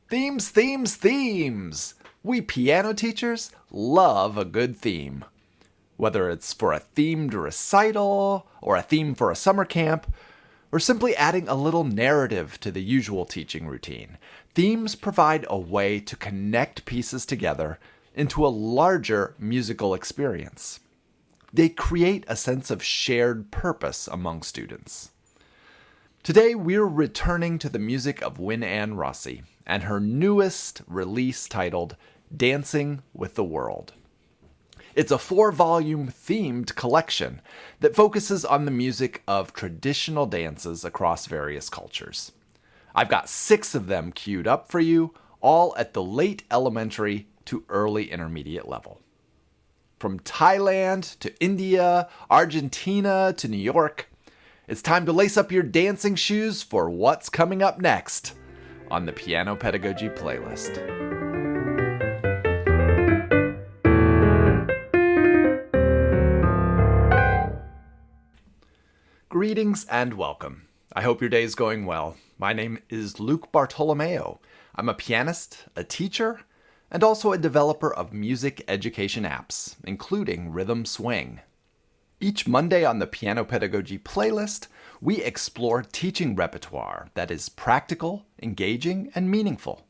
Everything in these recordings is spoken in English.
Themes, themes, themes! We piano teachers love a good theme. Whether it's for a themed recital, or a theme for a summer camp, or simply adding a little narrative to the usual teaching routine, themes provide a way to connect pieces together into a larger musical experience. They create a sense of shared purpose among students. Today, we're returning to the music of Wynn-Anne Rossi and her newest release titled Dancing with the World. It's a 4-volume themed collection that focuses on the music of traditional dances across various cultures. I've got 6 of them queued up for you, all at the late elementary to early intermediate level. From Thailand to India, Argentina to New York, it's time to lace up your dancing shoes for what's coming up next on the Piano Pedagogy playlist. Greetings and welcome. I hope your day is going well. My name is Luke Bartolomeo. I'm a pianist, a teacher, and also a developer of music education apps, including Rhythm Swing. Each Monday on the Piano Pedagogy playlist, we explore teaching repertoire that is practical, engaging, and meaningful.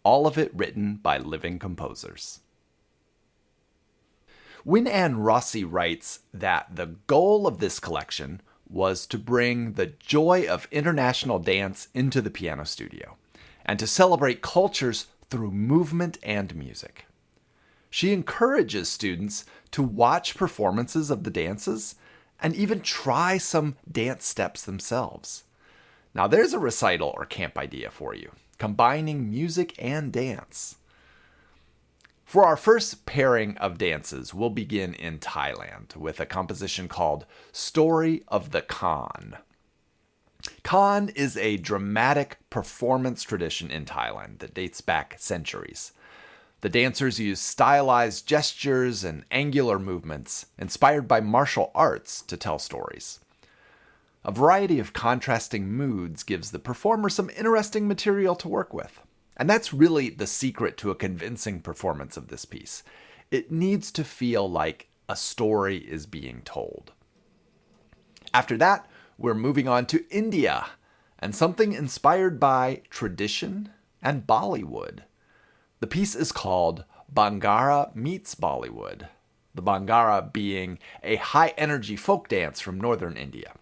All of it written by living composers. Wynn-Anne Rossi writes that the goal of this collection was to bring the joy of international dance into the piano studio, and to celebrate cultures through movement and music. She encourages students to watch performances of the dances and even try some dance steps themselves. Now there's a recital or camp idea for you, combining music and dance. For our first pairing of dances, we'll begin in Thailand with a composition called Story of the Khon. Khon is a dramatic performance tradition in Thailand that dates back centuries. The dancers use stylized gestures and angular movements inspired by martial arts to tell stories. A variety of contrasting moods gives the performer some interesting material to work with. And that's really the secret to a convincing performance of this piece. It needs to feel like a story is being told. After that, we're moving on to India, and something inspired by tradition and Bollywood. The piece is called Bhangra meets Bollywood, the Bhangra being a high-energy folk dance from northern India.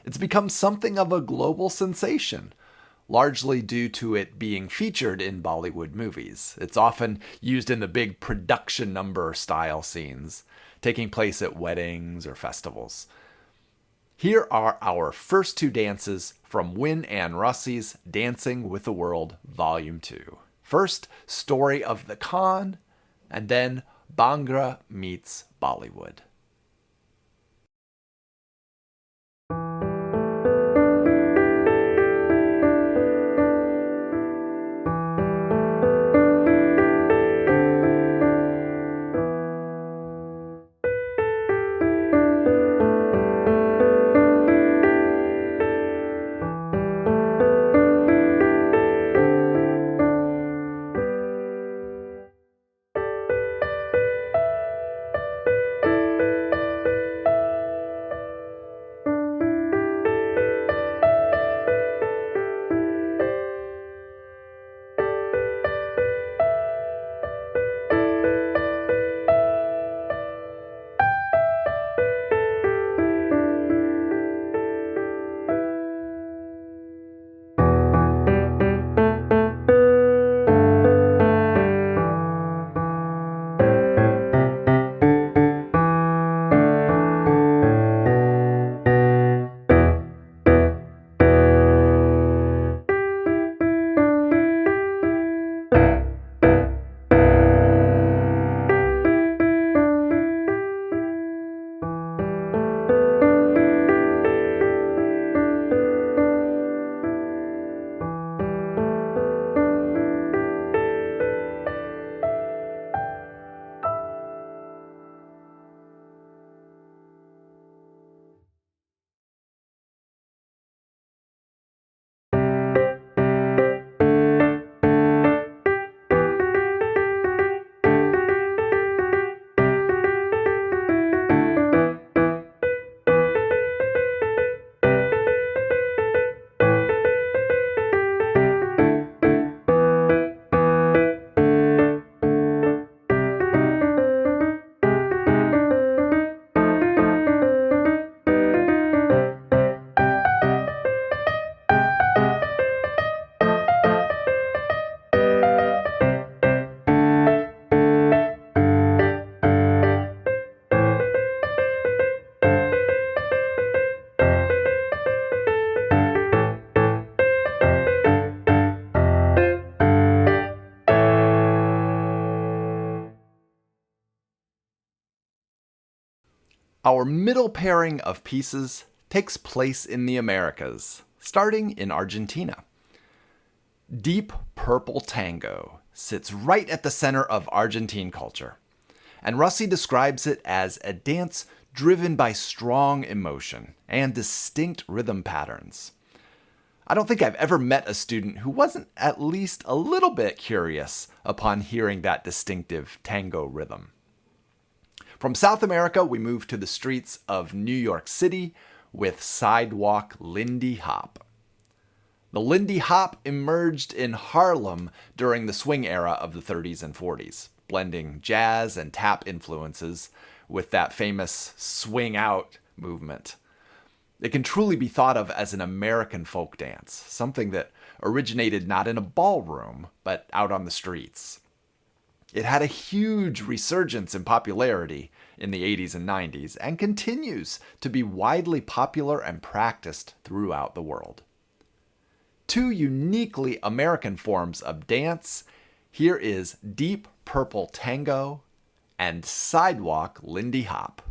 It's become something of a global sensation, largely due to it being featured in Bollywood movies. It's often used in the big production number style scenes, taking place at weddings or festivals. Here are our first 2 dances from Wynn-Anne Rossi's Dancing with the World Volume 2. First, Story of the Khon, and then Bhangra meets Bollywood. Our middle pairing of pieces takes place in the Americas, starting in Argentina. Deep Purple Tango sits right at the center of Argentine culture, and Rossi describes it as a dance driven by strong emotion and distinct rhythm patterns. I don't think I've ever met a student who wasn't at least a little bit curious upon hearing that distinctive tango rhythm. From South America, we move to the streets of New York City with sidewalk Lindy Hop. The Lindy Hop emerged in Harlem during the swing era of the 30s and 40s, blending jazz and tap influences with that famous swing out movement. It can truly be thought of as an American folk dance, something that originated not in a ballroom, but out on the streets. It had a huge resurgence in popularity in the 80s and 90s and continues to be widely popular and practiced throughout the world. Two uniquely American forms of dance. Here is Deep Purple Tango and Sidewalk Lindy Hop.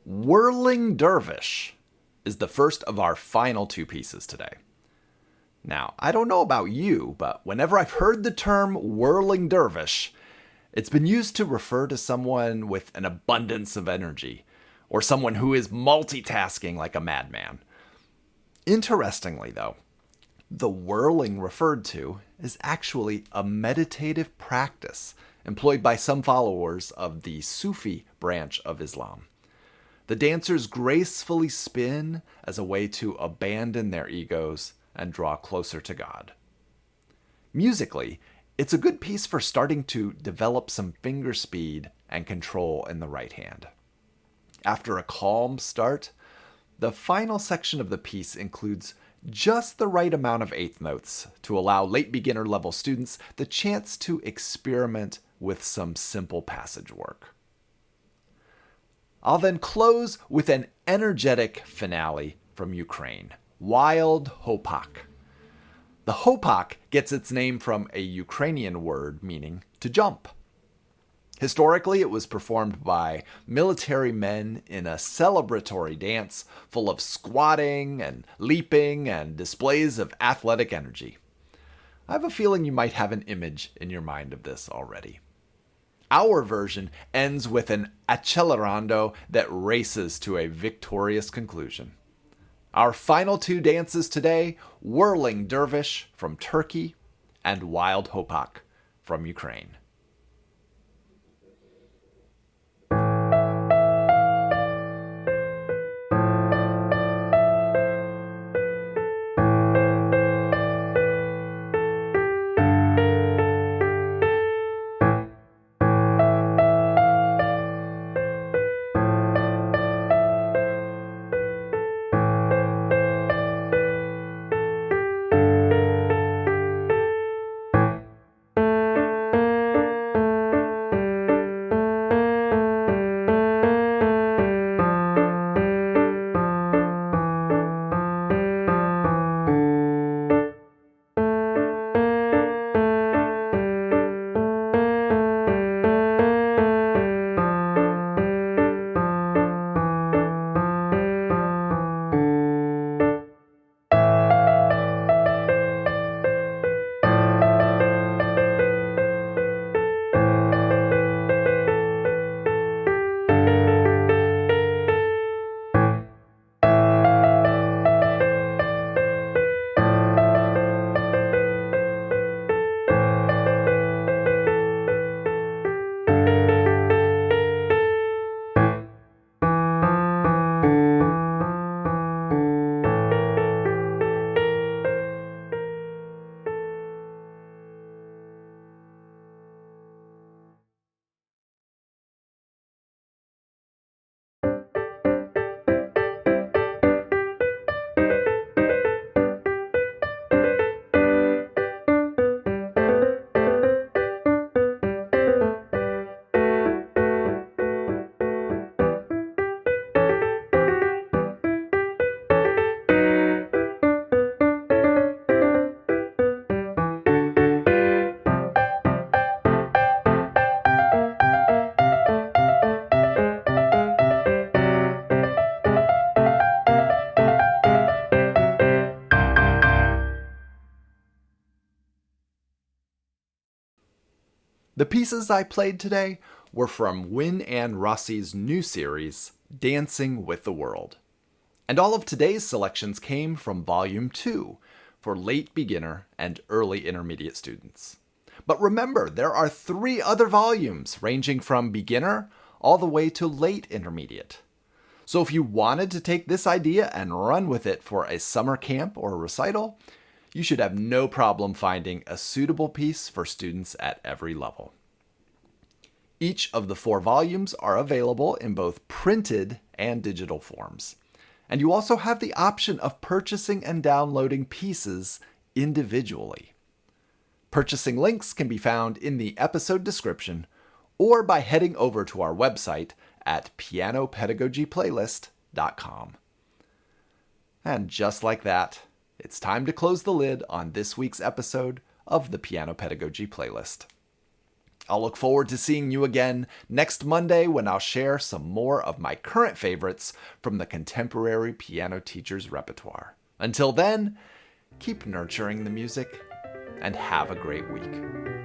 Whirling Dervish is the first of our final two pieces today. Now, I don't know about you, but whenever I've heard the term whirling dervish, it's been used to refer to someone with an abundance of energy, or someone who is multitasking like a madman. Interestingly, though, the whirling referred to is actually a meditative practice employed by some followers of the Sufi branch of Islam. The dancers gracefully spin as a way to abandon their egos and draw closer to God. Musically, it's a good piece for starting to develop some finger speed and control in the right hand. After a calm start, the final section of the piece includes just the right amount of eighth notes to allow late beginner level students the chance to experiment with some simple passage work. I'll then close with an energetic finale from Ukraine, Wild Hopak. The hopak gets its name from a Ukrainian word meaning to jump. Historically, it was performed by military men in a celebratory dance full of squatting and leaping and displays of athletic energy. I have a feeling you might have an image in your mind of this already. Our version ends with an accelerando that races to a victorious conclusion. Our final two dances today, Whirling Dervish from Turkey and Wild Hopak from Ukraine. The pieces I played today were from Wynn-Anne Rossi's new series, Dancing with the World. And all of today's selections came from Volume 2 for late beginner and early intermediate students. But remember, there are 3 other volumes ranging from beginner all the way to late intermediate. So if you wanted to take this idea and run with it for a summer camp or a recital, you should have no problem finding a suitable piece for students at every level. Each of the 4 volumes are available in both printed and digital forms. And you also have the option of purchasing and downloading pieces individually. Purchasing links can be found in the episode description or by heading over to our website at pianopedagogyplaylist.com. And just like that, it's time to close the lid on this week's episode of the Piano Pedagogy Playlist. I'll look forward to seeing you again next Monday when I'll share some more of my current favorites from the contemporary piano teacher's repertoire. Until then, keep nurturing the music and have a great week.